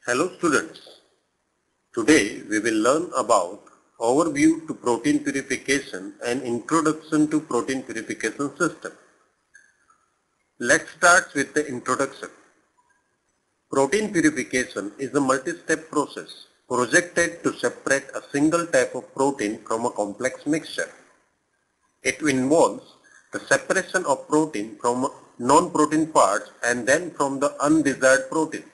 Hello students, today we will learn about overview to protein purification and introduction to protein purification system. Let's start with the introduction. Protein purification is a multi-step process projected to separate a single type of protein from a complex mixture. It involves the separation of protein from non-protein parts and then from the undesired proteins.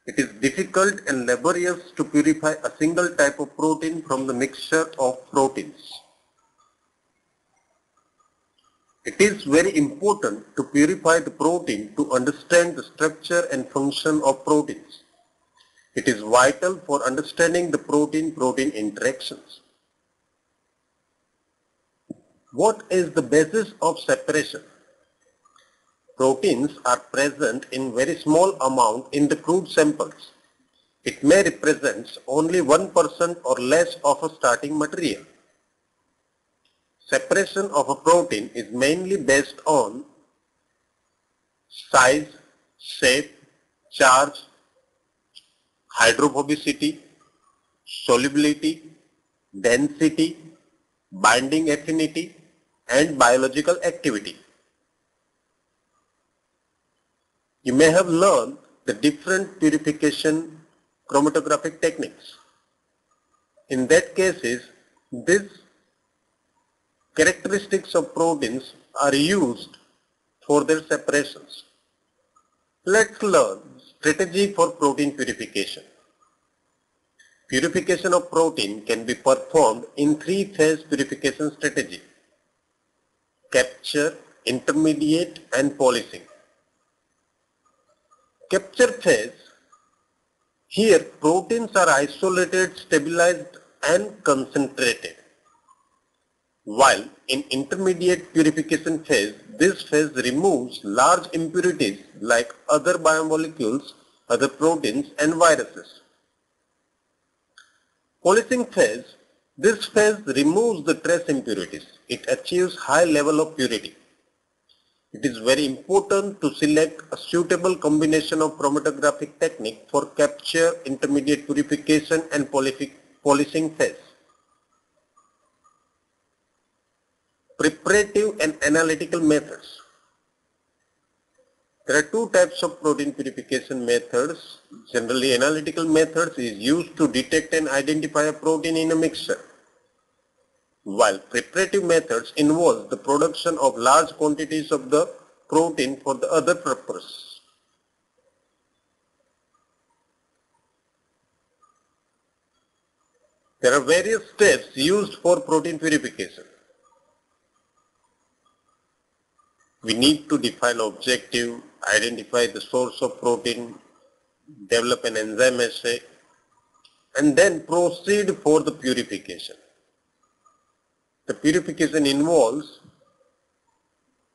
It is difficult and laborious to purify a single type of protein from the mixture of proteins. It is very important to purify the protein to understand the structure and function of proteins. It is vital for understanding the protein-protein interactions. What is the basis of separation? Proteins are present in very small amount in the crude samples. It may represent only 1% or less of a starting material. Separation of a protein is mainly based on size, shape, charge, hydrophobicity, solubility, density, binding affinity, and biological activity. You may have learned the different purification chromatographic techniques. In that cases, these characteristics of proteins are used for their separations. Let's learn strategy for protein purification. Purification of protein can be performed in three-phase purification strategy: capture, intermediate, and polishing. Capture phase. Here proteins are isolated, stabilized, and concentrated. While in intermediate purification phase, this phase removes large impurities like other biomolecules, other proteins, and viruses. Polishing phase. This phase removes the trace impurities. It achieves high level of purity. It is very important to select a suitable combination of chromatographic technique for capture, intermediate purification, and polishing phase. Preparative and analytical methods. There are two types of protein purification methods. Generally, analytical methods is used to detect and identify a protein in a mixture, while preparative methods involve the production of large quantities of the protein for the other purpose. There are various steps used for protein purification. We need to define objective, identify the source of protein, develop an enzyme assay, and then proceed for the purification. The purification involves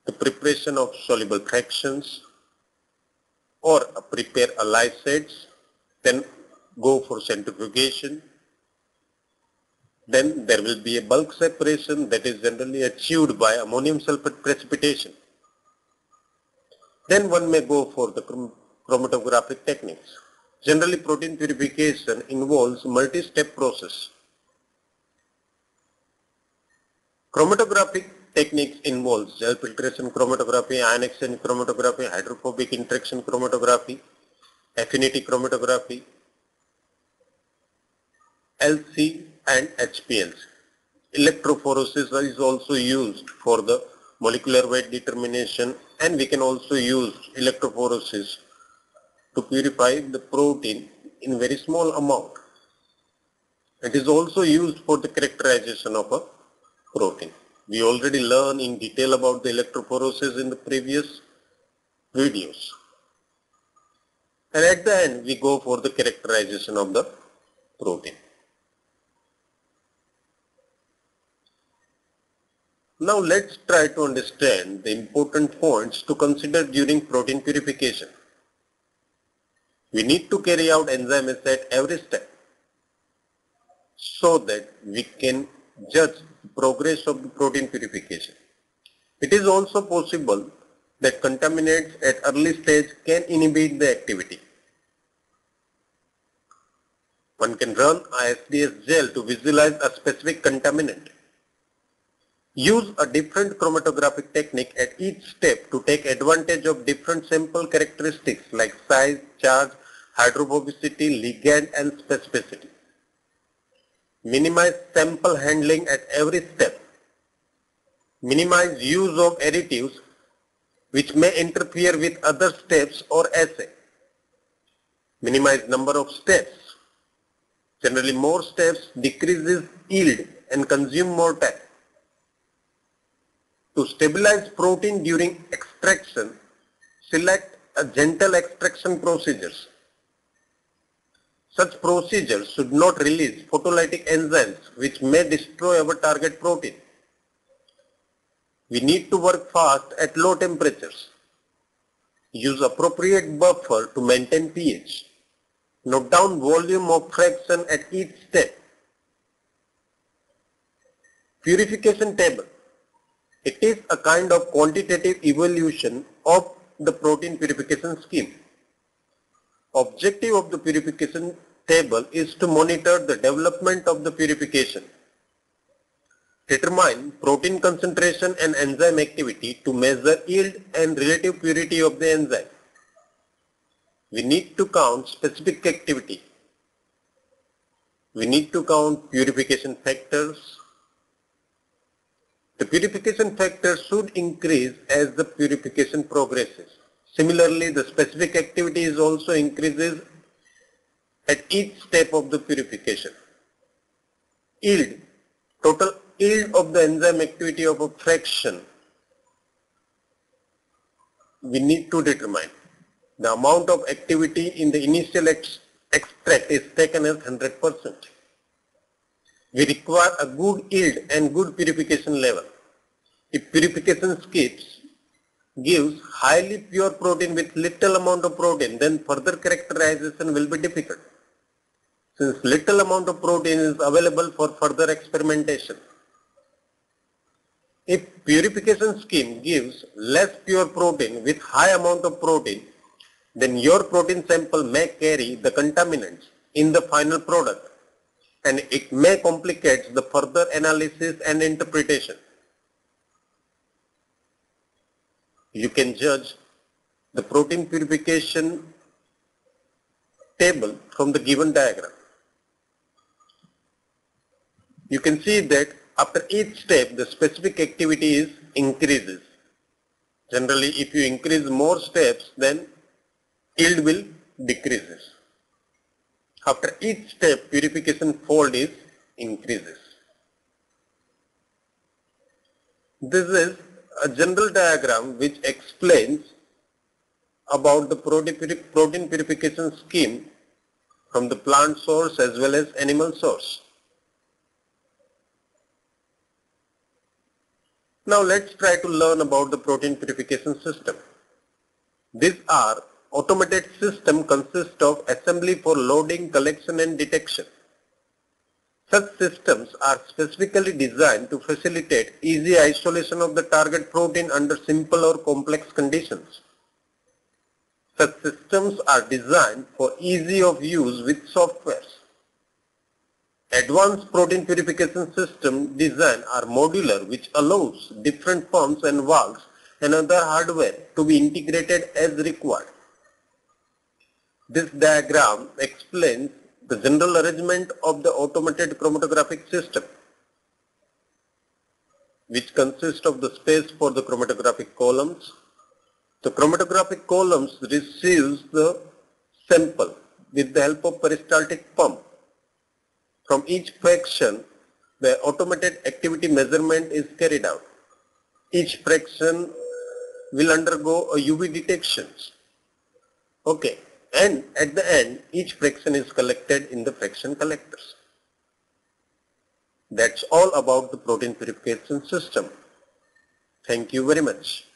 the preparation of soluble fractions or prepare a lysates, then go for centrifugation. Then there will be a bulk separation that is generally achieved by ammonium sulfate precipitation. Then one may go for the chromatographic techniques. Generally, protein purification involves multi-step process. Chromatographic techniques involves gel filtration chromatography, ion exchange chromatography, hydrophobic interaction chromatography, affinity chromatography, LC and HPLC. Electrophoresis is also used for the molecular weight determination, and we can also use electrophoresis to purify the protein in very small amount. It is also used for the characterization of a protein. We already learned in detail about the electrophoresis in the previous videos. And at the end, we go for the characterization of the protein. Now let's try to understand the important points to consider during protein purification. We need to carry out enzyme assay at every step so that we can judge the progress of the protein purification. It is also possible that contaminants at early stage can inhibit the activity. One can run SDS gel to visualize a specific contaminant. Use a different chromatographic technique at each step to take advantage of different sample characteristics like size, charge, hydrophobicity, ligand and specificity. Minimize sample handling at every step. Minimize use of additives which may interfere with other steps or assay. Minimize number of steps. Generally, more steps decreases yield and consume more time. To stabilize protein during extraction, select a gentle extraction procedures. Such procedures should not release photolytic enzymes which may destroy our target protein. We need to work fast at low temperatures. Use appropriate buffer to maintain pH. Note down volume of fraction at each step. Purification table. It is a kind of quantitative evaluation of the protein purification scheme. Objective of the purification table is to monitor the development of the purification. Determine protein concentration and enzyme activity to measure yield and relative purity of the enzyme. We need to count specific activity. We need to count purification factors. The purification factor should increase as the purification progresses. Similarly, the specific activity is also increases at each step of the purification. Yield. Total yield of the enzyme activity of a fraction we need to determine. The amount of activity in the initial extract is taken as 100%. We require a good yield and good purification level. If purification gives highly pure protein with little amount of protein, then further characterization will be difficult, since little amount of protein is available for further experimentation. If purification scheme gives less pure protein with high amount of protein, then your protein sample may carry the contaminants in the final product, and it may complicate the further analysis and interpretation. You can judge the protein purification table from the given diagram. You can see that after each step the specific activity increases. Generally, if you increase more steps, then yield will decreases. After each step, purification fold increases. This is a general diagram which explains about the protein purification scheme from the plant source as well as animal source. Now let's try to learn about the protein purification system. These are automated system consist of assembly for loading, collection and detection. Such systems are specifically designed to facilitate easy isolation of the target protein under simple or complex conditions. Such systems are designed for ease of use with softwares. Advanced protein purification system design are modular, which allows different pumps and valves and other hardware to be integrated as required. This diagram explains the general arrangement of the automated chromatographic system, which consists of the space for the chromatographic columns. The chromatographic columns receives the sample with the help of peristaltic pump. From each fraction, the automated activity measurement is carried out. Each fraction will undergo a UV detections. Okay. And at the end, each fraction is collected in the fraction collectors. That's all about the protein purification system. Thank you very much.